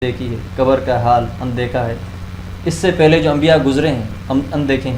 دیکھی ہے، قبر کا حال اندیکھا ہے، اس سے پہلے جو انبیاء گزرے ہیں ہم اندیکھے ہیں،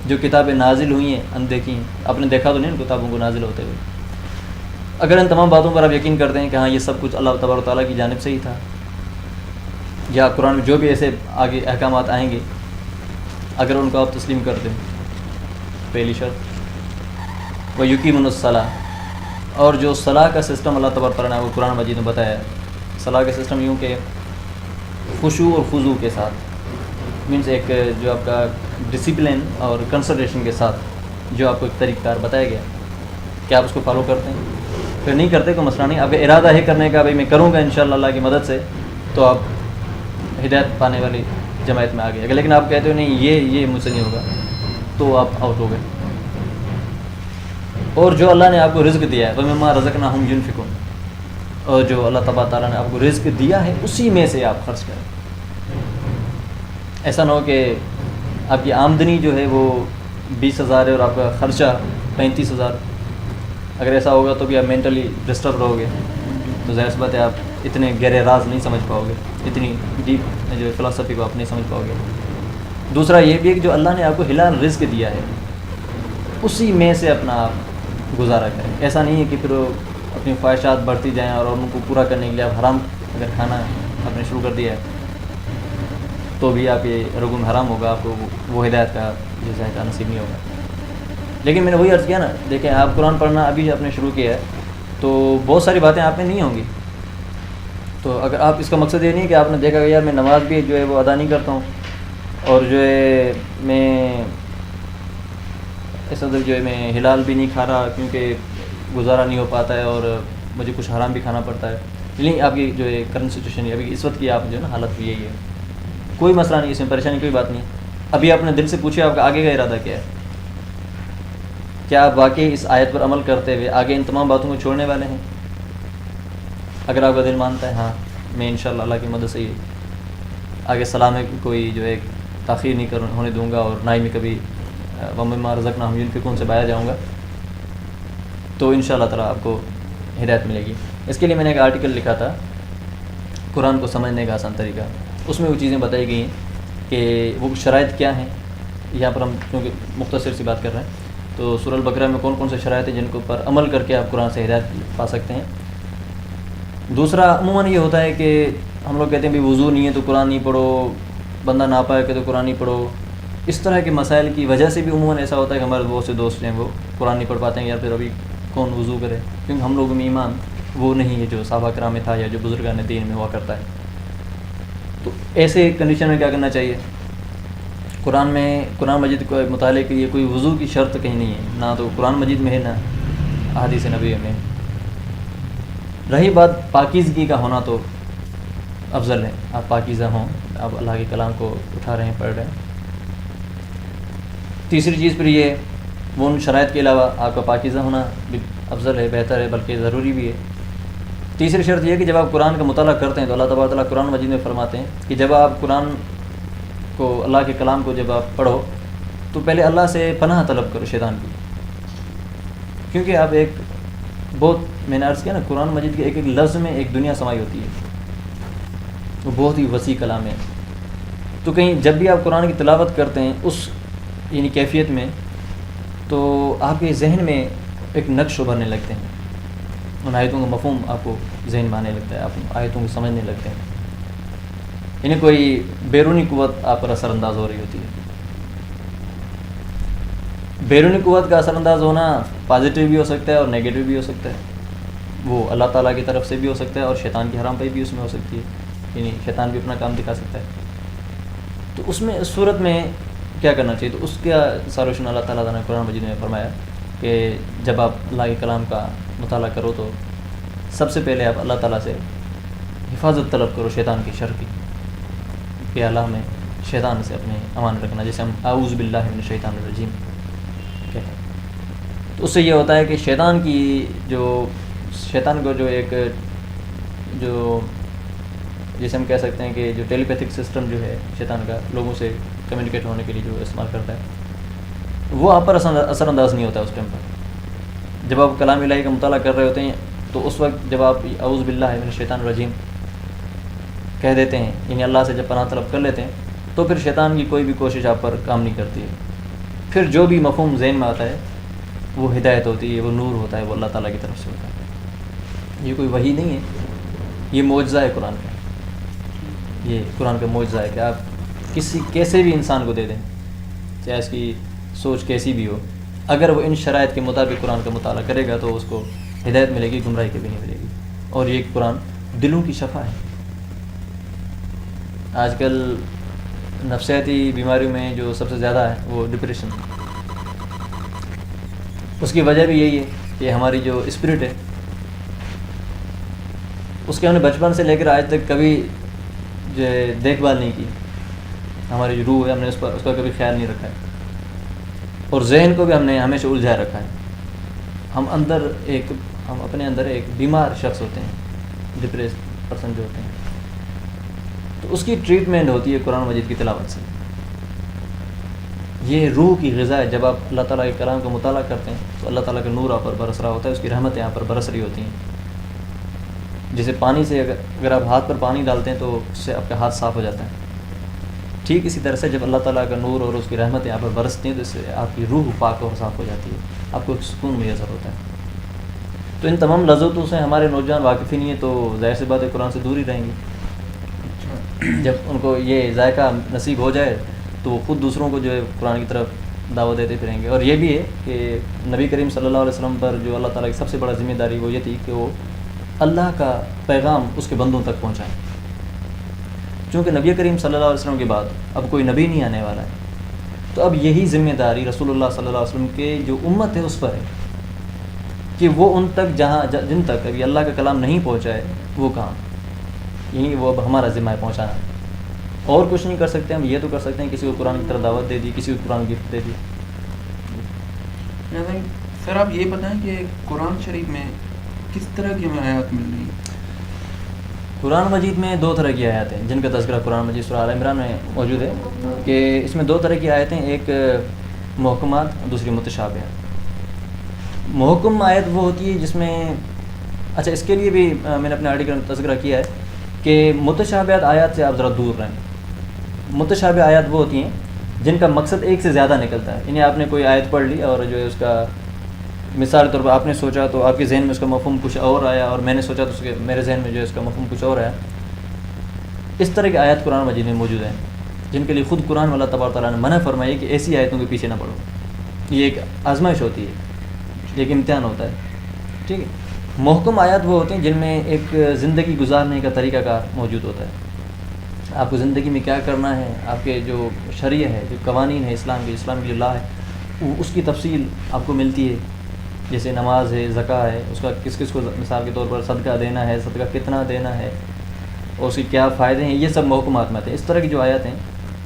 جو کتابیں نازل ہوئی ہیں اندیکھی ہیں. آپ نے دیکھا تو نہیں ان کتابوں کو نازل ہوتے ہوئے. اگر ان تمام باتوں پر آپ یقین کرتے ہیں کہ ہاں یہ سب کچھ اللہ تبارک و تعالیٰ کی جانب سے ہی تھا، یا قرآن میں جو بھی ایسے آگے احکامات آئیں گے اگر ان کو آپ تسلیم کرتے ہیں، پہلی شرط وہ یقیمون الصلاۃ، اور جو صلاح کا سسٹم اللہ تبارک و تعالیٰ نے وہ قرآن مجید میں بتایا ہے. صلاح کا سسٹم یوں کہ خشوع اور خضوع کے ساتھ، مینس ایک جو آپ کا ڈسپلن اور کنسنٹریشن کے ساتھ جو آپ کو ایک طریقہ کار بتایا گیا، کیا آپ اس کو فالو کرتے ہیں؟ پھر نہیں کرتے کوئی مسئلہ نہیں. آپ کا ارادہ ہے کرنے کا، بھائی میں کروں گا انشاءاللہ اللہ کی مدد سے، تو آپ ہدایت پانے والی جماعت میں آ گئے. لیکن آپ کہتے ہو نہیں یہ مجھ سے نہیں ہوگا، تو آپ آؤٹ ہو گئے. اور جو اللہ نے آپ کو رزق دیا ہے، وَمِمَّا رَزَقْنَاهُمْ يُنْفِقُونَ، اور جو اللہ تبارک تعالیٰ نے آپ کو رزق دیا ہے اسی میں سے آپ خرچ کریں. ایسا نہ ہو کہ آپ کی آمدنی جو ہے وہ 20,000 ہے اور آپ کا خرچہ 35,000. اگر ایسا ہوگا تو بھی آپ مینٹلی ڈسٹرب رہو گے، تو ظاہر سی بات ہے آپ اتنے گہرے راز نہیں سمجھ پاؤ گے، اتنی ڈیپ جو فلسفی کو آپ نہیں سمجھ پاؤ گے. دوسرا یہ بھی ہے کہ جو اللہ نے آپ کو حلال رزق دیا ہے اسی میں سے اپنا آپ گزارا کریں. ایسا نہیں ہے کہ پھر اپنی خواہشات بڑھتی جائیں اور ان کو پورا کرنے کے لیے آپ حرام اگر کھانا آپ نے شروع کر دیا ہے تو بھی آپ یہ رغم حرام ہوگا، آپ کو وہ ہدایت کا جو ذائقہ نصیب نہیں ہوگا. لیکن میں نے وہی عرض کیا نا، دیکھیں آپ قرآن پڑھنا ابھی آپ نے شروع کیا ہے تو بہت ساری باتیں آپ میں نہیں ہوں گی. تو اگر آپ اس کا مقصد یہ نہیں کہ آپ نے دیکھا کہ یار میں نماز بھی جو ہے وہ ادا نہیں کرتا ہوں، اور جو ہے میں ایسا جو ہے میں ہلال بھی نہیں کھا رہا کیونکہ گزارا نہیں ہو پاتا ہے اور مجھے کچھ حرام بھی کھانا پڑتا ہے. نہیں، آپ کی جو ہے کرنٹ سچویشن ہے ابھی اس وقت کی، آپ جو ہے نا حالت بھی یہی ہے. کوئی مسئلہ نہیں، اس میں پریشانی کوئی بات نہیں. ابھی آپ نے دل سے پوچھے آپ کا آگے کا ارادہ کیا ہے، کیا آپ واقعی اس آیت پر عمل کرتے ہوئے آگے ان تمام باتوں کو چھوڑنے والے ہیں؟ اگر آپ کا دل مانتا ہے ہاں میں انشاءاللہ اللہ کی مدد سے ہی آگے صلاح میں کوئی جو ہے تاخیر نہیں ہونے دوں گا، اور نہ ہی میں کبھی وَمِمَّا رَزَقْنَاهُمْ يُنْفِقُونَ سے باہر جاؤں گا، تو انشاءاللہ تعالیٰ آپ کو ہدایت ملے گی. اس کے لیے میں نے ایک آرٹیکل لکھا تھا قرآن کو سمجھنے کا آسان طریقہ. اس میں وہ چیزیں بتائی گئی ہیں کہ وہ شرائط کیا ہیں. یہاں پر ہم کیونکہ مختصر سی بات کر رہے ہیں تو سورہ البقرہ میں کون کون سے شرائط ہیں جن کے اوپر عمل کر کے آپ قرآن سے ہدایت پا سکتے ہیں. دوسرا عموماً یہ ہوتا ہے کہ ہم لوگ کہتے ہیں بھی وضو نہیں ہے تو قرآن نہیں پڑھو، بندہ ناپاک ہے تو قرآن نہیں پڑھو. اس طرح کے مسائل کی وجہ سے بھی عموماً ایسا ہوتا ہے کہ ہمارے بہت سے دوست ہیں وہ قرآن نہیں پڑھ پاتے ہیں، یا پھر ابھی کون وضو کرے، کیونکہ ہم لوگوں میں ایمان وہ نہیں ہے جو صحابہ کرام میں تھا یا جو بزرگان دین میں ہوا کرتا ہے. تو ایسے کنڈیشن میں کیا کرنا چاہیے؟ قرآن مجید کو مطالعے کے لیے کوئی وضو کی شرط کہیں نہیں ہے، نہ تو قرآن مجید میں ہے نہ احادیث نبی میں. رہی بات پاکیزگی کا ہونا تو افضل ہے، آپ پاکیزہ ہوں، آپ اللہ کے کلام کو اٹھا رہے ہیں پڑھ رہے ہیں. تیسری چیز پھر یہ وہ ان شرائط کے علاوہ آپ کا پاکیزہ ہونا بھی افضل ہے، بہتر ہے، بلکہ ضروری بھی ہے. تیسری شرط یہ ہے کہ جب آپ قرآن کا مطالعہ کرتے ہیں تو اللہ تبارک تعالیٰ قرآن مجید میں فرماتے ہیں کہ جب آپ قرآن کو، اللہ کے کلام کو جب آپ پڑھو تو پہلے اللہ سے پناہ طلب کرو شیطان کی. کیونکہ آپ ایک بہت، میں نے عرض کیا نا، قرآن مجید کے ایک ایک لفظ میں ایک دنیا سمائی ہوتی ہے، وہ بہت ہی وسیع کلام ہے. تو کہیں جب بھی آپ قرآن کی تلاوت کرتے ہیں اس یعنی کیفیت میں، تو آپ کے ذہن میں ایک نقش ابھرنے لگتے ہیں، ان آیتوں کا مفہوم آپ کو ذہن میں آنے لگتا ہے، آپ آیتوں کو سمجھنے لگتے ہیں. یعنی کوئی بیرونی قوت آپ پر اثر انداز ہو رہی ہوتی ہے. بیرونی قوت کا اثر انداز ہونا پازیٹیو بھی ہو سکتا ہے اور نیگیٹو بھی ہو سکتا ہے. وہ اللہ تعالیٰ کی طرف سے بھی ہو سکتا ہے اور شیطان کی حرام پہ بھی اس میں ہو سکتی ہے، یعنی شیطان بھی اپنا کام دکھا سکتا ہے. تو اس میں اس صورت میں کیا کرنا چاہیے؟ تو اس کا سالوشن اللہ تعالیٰ نے قرآن مجید میں فرمایا کہ جب آپ اللہ کے کلام کا مطالعہ کرو تو سب سے پہلے آپ اللہ تعالیٰ سے حفاظت طلب کرو شیطان کی شر کی، کہ اللہ میں شیطان سے اپنے امان رکھنا، جیسے ہم اعوذ باللہ من الشیطان الرجیم کہتے ہیں. تو اس سے یہ ہوتا ہے کہ شیطان کو جو ایک جو جیسے ہم کہہ سکتے ہیں کہ جو ٹیلی پیتھک سسٹم جو ہے شیطان کا لوگوں سے کمیونیکیٹ ہونے کے لیے جو استعمال کرتا ہے، وہ آپ پر اثر انداز نہیں ہوتا ہے اس ٹائم پر. جب آپ کلام الہی کا مطالعہ کر رہے ہوتے ہیں تو اس وقت جب آپ اعوذ باللہ من الشیطان الرجیم کہہ دیتے ہیں، یعنی اللہ سے جب پناہ طلب کر لیتے ہیں تو پھر شیطان کی کوئی بھی کوشش آپ پر کام نہیں کرتی ہے. پھر جو بھی مفہوم ذہن میں آتا ہے وہ ہدایت ہوتی ہے، وہ نور ہوتا ہے، وہ اللہ تعالیٰ کی طرف سے ہوتا ہے. یہ کوئی وحی نہیں ہے، یہ معجزہ ہے قرآن کا. یہ قرآن کا معجزہ ہے کہ آپ کیسے بھی انسان کو دے دیں، چاہے اس کی سوچ کیسی بھی ہو، اگر وہ ان شرائط کے مطابق قرآن کا مطالعہ کرے گا تو اس کو ہدایت ملے گی، گمراہی کبھی نہیں ملے گی. اور یہ قرآن دلوں کی شفا ہے. آج کل نفسیاتی بیماریوں میں جو سب سے زیادہ ہے وہ ڈپریشن. اس کی وجہ بھی یہی ہے کہ ہماری جو اسپرٹ ہے اس کے ہم نے بچپن سے لے کر آج تک کبھی جو ہے دیکھ بھال نہیں کی. ہماری جو روح ہے ہم نے اس کا کبھی خیال نہیں رکھا ہے، اور ذہن کو بھی ہم نے ہمیشہ الجھائے رکھا ہے. ہم اپنے اندر ایک بیمار شخص ہوتے ہیں، ڈپریس پرسن جو ہوتے ہیں، تو اس کی ٹریٹمنٹ ہوتی ہے قرآن مجید کی تلاوت سے. یہ روح کی غذا ہے. جب آپ اللہ تعالیٰ کے کلام کا مطالعہ کرتے ہیں تو اللہ تعالیٰ کا نور آپ پر برس رہا ہوتا ہے، اس کی رحمتیں آپ پر برس رہی ہوتی ہیں. جیسے پانی سے اگر آپ ہاتھ پر پانی ڈالتے ہیں تو اس سے آپ کا ہاتھ صاف ہو جاتا ہے، ٹھیک اسی طرح سے جب اللہ تعالیٰ کا نور اور اس کی رحمتیں آپ پر برستی ہیں تو اس سے آپ کی روح پاک اور صاف ہو جاتی ہے، آپ کو ایک سکون میسر ہوتا ہے. تو ان تمام لذتوں سے ہمارے نوجوان واقف ہی نہیں ہیں تو ظاہر سی بات ہے قرآن سے دور ہی رہیں گے. جب ان کو یہ ذائقہ نصیب ہو جائے تو وہ خود دوسروں کو جو ہے قرآن کی طرف دعوت دیتے پھریں گے. اور یہ بھی ہے کہ نبی کریم صلی اللہ علیہ وسلم پر جو اللہ تعالیٰ کی سب سے بڑا ذمہ داری وہ یہ تھی کہ وہ اللہ کا پیغام اس کے بندوں تک پہنچائیں. چونکہ نبی کریم صلی اللہ علیہ وسلم کے بعد اب کوئی نبی نہیں آنے والا ہے، تو اب یہی ذمہ داری رسول اللہ صلی اللہ علیہ وسلم کے جو امت ہے اس پر ہے کہ وہ ان تک جن تک ابھی اللہ کا کلام نہیں پہنچا ہے وہ کام، یعنی وہ اب ہمارا ذمہ ہے پہنچانا. اور کچھ نہیں کر سکتے ہم، یہ تو کر سکتے ہیں کسی کو قرآن کی طرف دعوت دے دی، کسی کو قرآن گفٹ دے دی. سر آپ یہ بتائیں کہ قرآن شریف میں کس طرح کی ہمیں آیات مل رہی ہیں؟ قرآن مجید میں دو طرح کی آیات ہیں جن کا تذکرہ قرآن مجید سورہ آل عمران میں موجود ہے کہ اس میں دو طرح کی آیتیں، ایک محکمات دوسری متشابہات. محکم آیت وہ ہوتی ہے جس میں اچھا اس کے لیے بھی میں نے اپنے آرٹیکل میں تذکرہ کیا ہے کہ متشابہات آیات سے آپ ذرا دور رہیں. متشابہ آیات وہ ہوتی ہیں جن کا مقصد ایک سے زیادہ نکلتا ہے. یعنی آپ نے کوئی آیت پڑھ لی اور جو ہے اس کا مثال کے طور پر آپ نے سوچا تو آپ کے ذہن میں اس کا مفہوم کچھ اور آیا، اور میں نے سوچا تو میرے ذہن میں جو ہے اس کا مفہوم کچھ اور آیا. اس طرح کی آیات قرآن مجید میں موجود ہیں جن کے لیے خود قرآن اللہ تبارک تعالیٰ نے منع فرمائی کہ ایسی آیتوں کے پیچھے نہ پڑھو. یہ ایک آزمائش ہوتی ہے، ایک امتحان ہوتا ہے. ٹھیک ہے. محکم آیات وہ ہوتے ہیں جن میں ایک زندگی گزارنے کا طریقہ کار موجود ہوتا ہے. آپ کو زندگی میں کیا کرنا ہے، آپ کے جو شریعہ ہے، جو قوانین ہے اسلام کی جو لا ہے اس کی تفصیل آپ کو ملتی ہے. جیسے نماز ہے، زکوٰۃ ہے، اس کا کس کو مثال کے طور پر صدقہ دینا ہے، صدقہ کتنا دینا ہے اور اس کے کیا فائدے ہیں، یہ سب محکمات میں آتے ہیں. اس طرح کی جو آیات ہیں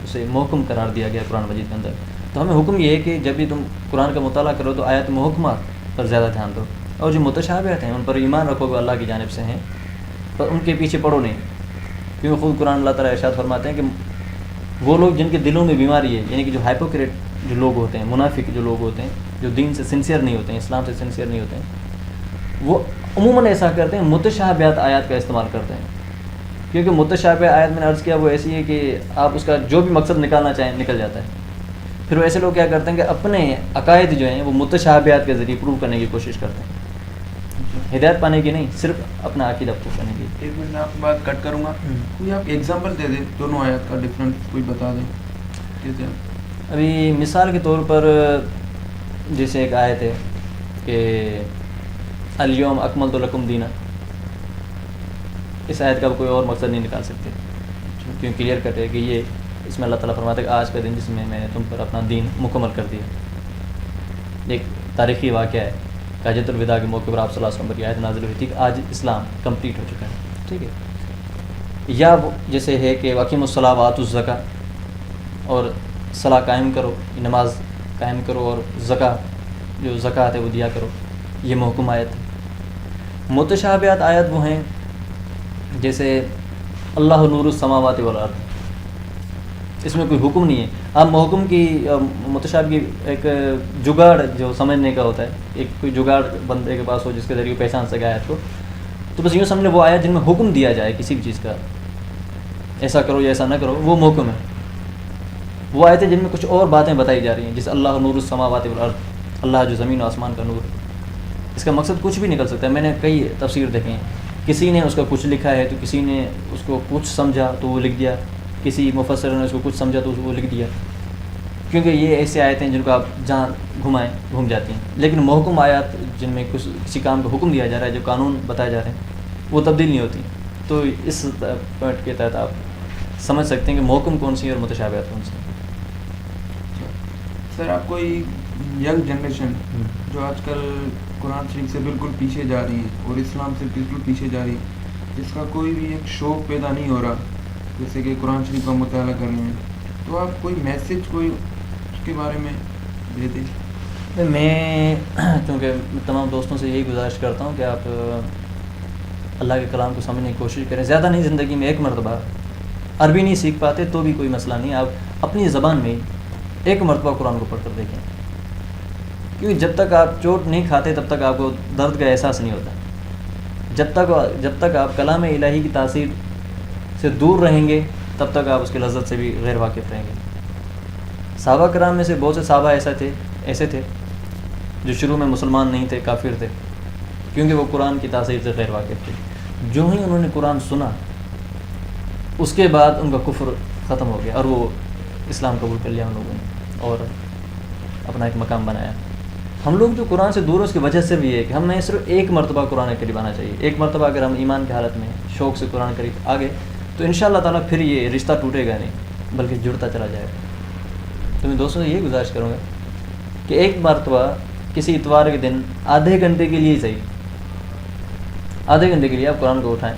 اسے محکم قرار دیا گیا قرآن مجید کے اندر. تو ہمیں حکم یہ ہے کہ جب بھی تم قرآن کا مطالعہ کرو تو آیات محکمات پر زیادہ دھیان دو، اور جو متشابہات ہیں ان پر ایمان رکھو کہ اللہ کی جانب سے ہیں، پر ان کے پیچھے پڑھو نہیں. کیونکہ خود قرآن اللہ تعالیٰ ارشاد فرماتے ہیں کہ وہ لوگ جن کے دلوں میں بیماری ہے، یعنی کہ جو ہائپوکریٹ جو لوگ ہوتے ہیں، منافق جو لوگ ہوتے ہیں، جو دین سے سنسیئر نہیں ہوتے ہیں، اسلام سے سنسیئر نہیں ہوتے ہیں، وہ عموماً ایسا کرتے ہیں، متشابہات آیات کا استعمال کرتے ہیں. کیونکہ متشابہ آیت میں نے عرض کیا وہ ایسی ہے کہ آپ اس کا جو بھی مقصد نکالنا چاہیں نکل جاتا ہے. پھر وہ ایسے لوگ کیا کرتے ہیں کہ اپنے عقائد جو ہیں وہ متشابہات کے ذریعے پروو کرنے کی کوشش کرتے ہیں، ہدایت پانے کی نہیں، صرف اپنا عقیدہ پروو کرنے کی. ایک منٹ میں آپ کی بات کٹ کروں گا، کوئی آپ ایگزامپل دے دیں دونوں آیات کا ڈفرنٹ کوئی بتا دیں. کیسے ابھی مثال کے طور پر جیسے ایک آیت ہے کہ الیوم اکملت لکم دینا، اس آیت کا کوئی اور مقصد نہیں نکال سکتے کیوں کلیئر کٹ ہے کہ یہ اس میں اللہ تعالیٰ فرماتا ہے کہ آج کا دن جس میں میں نے تم پر اپنا دین مکمل کر دیا. ایک تاریخی واقعہ ہے کہ حجۃ الوداع کے موقع پر آپ صلی اللہ علیہ وسلم پر یہ آیت نازل ہوئی تھی کہ آج اسلام کمپلیٹ ہو چکا ہے. ٹھیک ہے. یا جیسے ہے کہ واقیم الصلاۃ وآتوا الزکاۃ، اور صلاح قائم کرو، نماز قائم کرو، اور زکوٰۃ جو زکوٰۃ ہے وہ دیا کرو. یہ محکم آیت ہے. متشابہات آیت وہ ہیں جیسے اللہ نور السماوات والارض، اس میں کوئی حکم نہیں ہے. آپ محکم کی متشابہ کی ایک جگاڑ جو سمجھنے کا ہوتا ہے، ایک کوئی جگاڑ بندے کے پاس ہو جس کے ذریعے پہچان سکے آیت کو، تو بس یوں سمجھ لیں وہ آیت جن میں حکم دیا جائے کسی بھی چیز کا. ایسا کرو یا ایسا نہ کرو، وہ محکم ہے. وہ آیتیں جن میں کچھ اور باتیں بتائی جا رہی ہیں، جیسے اللہ نور السماوات والارض، اللہ جو زمین و آسمان کا نور. اس کا مقصد کچھ بھی نکل سکتا ہے. میں نے کئی تفسیر دیکھے ہیں، کسی نے اس کا کچھ لکھا ہے تو کسی نے اس کو کچھ سمجھا تو وہ لکھ دیا، کسی مفسر نے اس کو کچھ سمجھا تو وہ لکھ دیا. کیونکہ یہ ایسے آیتیں ہیں جن کو آپ جہاں گھمائیں گھوم جاتی ہیں. لیکن محکم آیات جن میں کسی کام کا حکم دیا جا رہا ہے، جو قانون بتائے جا رہے ہیں، وہ تبدیل نہیں ہوتی. تو اس پوائنٹ کے تحت آپ سمجھ سکتے ہیں کہ محکم کون سی ہے اور متشابہات کون سی ہیں. سر آپ کوئی ینگ جنریشن جو آج کل قرآن شریف سے بالکل پیچھے جا رہی ہے اور اسلام سے بالکل پیچھے جا رہی ہے، جس کا کوئی بھی ایک شوق پیدا نہیں ہو رہا جیسے کہ قرآن شریف کا مطالعہ کرنے میں، تو آپ کوئی میسیج کوئی اس کے بارے میں دے دیں؟ میں چونکہ تمام دوستوں سے یہی گزارش کرتا ہوں کہ آپ اللہ کے کلام کو سمجھنے کی کوشش کریں. زیادہ نہیں، زندگی میں ایک مرتبہ. عربی نہیں سیکھ پاتے تو بھی کوئی مسئلہ نہیں، آپ اپنی زبان میں ایک مرتبہ قرآن کو پڑھ کر دیکھیں. کیونکہ جب تک آپ چوٹ نہیں کھاتے تب تک آپ کو درد کا احساس نہیں ہوتا. جب تک آپ کلام الہی کی تاثیر سے دور رہیں گے تب تک آپ اس کی لذت سے بھی غیر واقف رہیں گے. صحابہ کرام میں سے بہت سے صحابہ ایسے تھے جو شروع میں مسلمان نہیں تھے، کافر تھے، کیونکہ وہ قرآن کی تاثیر سے غیر واقف تھے. جو ہی انہوں نے قرآن سنا اس کے بعد ان کا کفر ختم ہو گیا اور وہ اسلام قبول کر لیا ان لوگوں نے اور اپنا ایک مقام بنایا. ہم لوگ جو قرآن سے دور، اس کی وجہ سے بھی ہے کہ ہمیں صرف ایک مرتبہ قرآن قریب آنا چاہیے. ایک مرتبہ اگر ہم ایمان کی حالت میں شوق سے قرآن قریب آگے تو انشاءاللہ تعالیٰ پھر یہ رشتہ ٹوٹے گا نہیں بلکہ جڑتا چلا جائے گا. تو میں دوستوں سے یہ گزارش کروں گا کہ ایک مرتبہ کسی اتوار کے دن آدھے گھنٹے کے لیے ہی صحیح، آدھے گھنٹے کے لیے آپ قرآن کو اٹھائیں.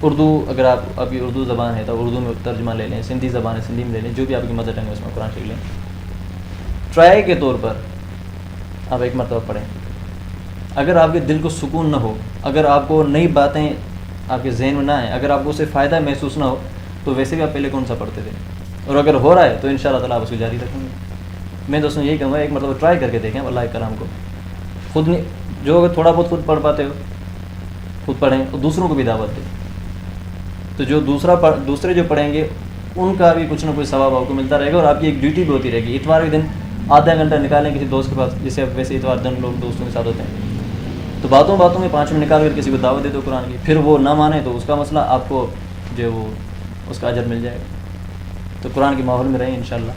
اردو اگر آپ کی اردو زبان ہے تو اردو میں ترجمہ لے لیں، سندھی زبان ہے سندھی میں لے لیں، جو بھی آپ کی مدر ٹنگ ہے اس میں قرآن سیکھ لیں. ٹرائی کے طور پر آپ ایک مرتبہ پڑھیں. اگر آپ کے دل کو سکون نہ ہو، اگر آپ کو نئی باتیں آپ کے ذہن میں نہ آئیں، اگر آپ کو اسے فائدہ محسوس نہ ہو، تو ویسے بھی آپ پہلے کون سا پڑھتے تھے. اور اگر ہو رہا ہے تو انشاءاللہ تعالیٰ آپ اس کو جاری رکھیں گے. میں دوستوں یہی کہوں گا ایک مرتبہ ٹرائی کر کے دیکھیں اللہ کے کلام کو. خود نہیں، جو اگر تھوڑا بہت خود پڑھ پاتے ہو خود پڑھیں اور دوسروں کو بھی دعوت دیں. تو جو دوسرے جو پڑھیں گے ان کا بھی کچھ نہ کچھ ثواب آپ کو ملتا رہے گا. اور آپ کی ایک ڈیوٹی بھی ہوتی رہے گی. اتوار کے دن آدھا گھنٹہ نکالیں کسی دوست کے پاس، جیسے اب ویسے اتوار دن لوگ دوستوں کے ساتھ ہوتے ہیں، تو باتوں میں 5 منٹ نکال کر کسی کو دعوت دے دو قرآن کی. پھر وہ نہ مانے تو اس کا مسئلہ، آپ کو جو وہ اس کا اجر مل جائے گا. تو قرآن کے ماحول میں رہیں انشاءاللہ.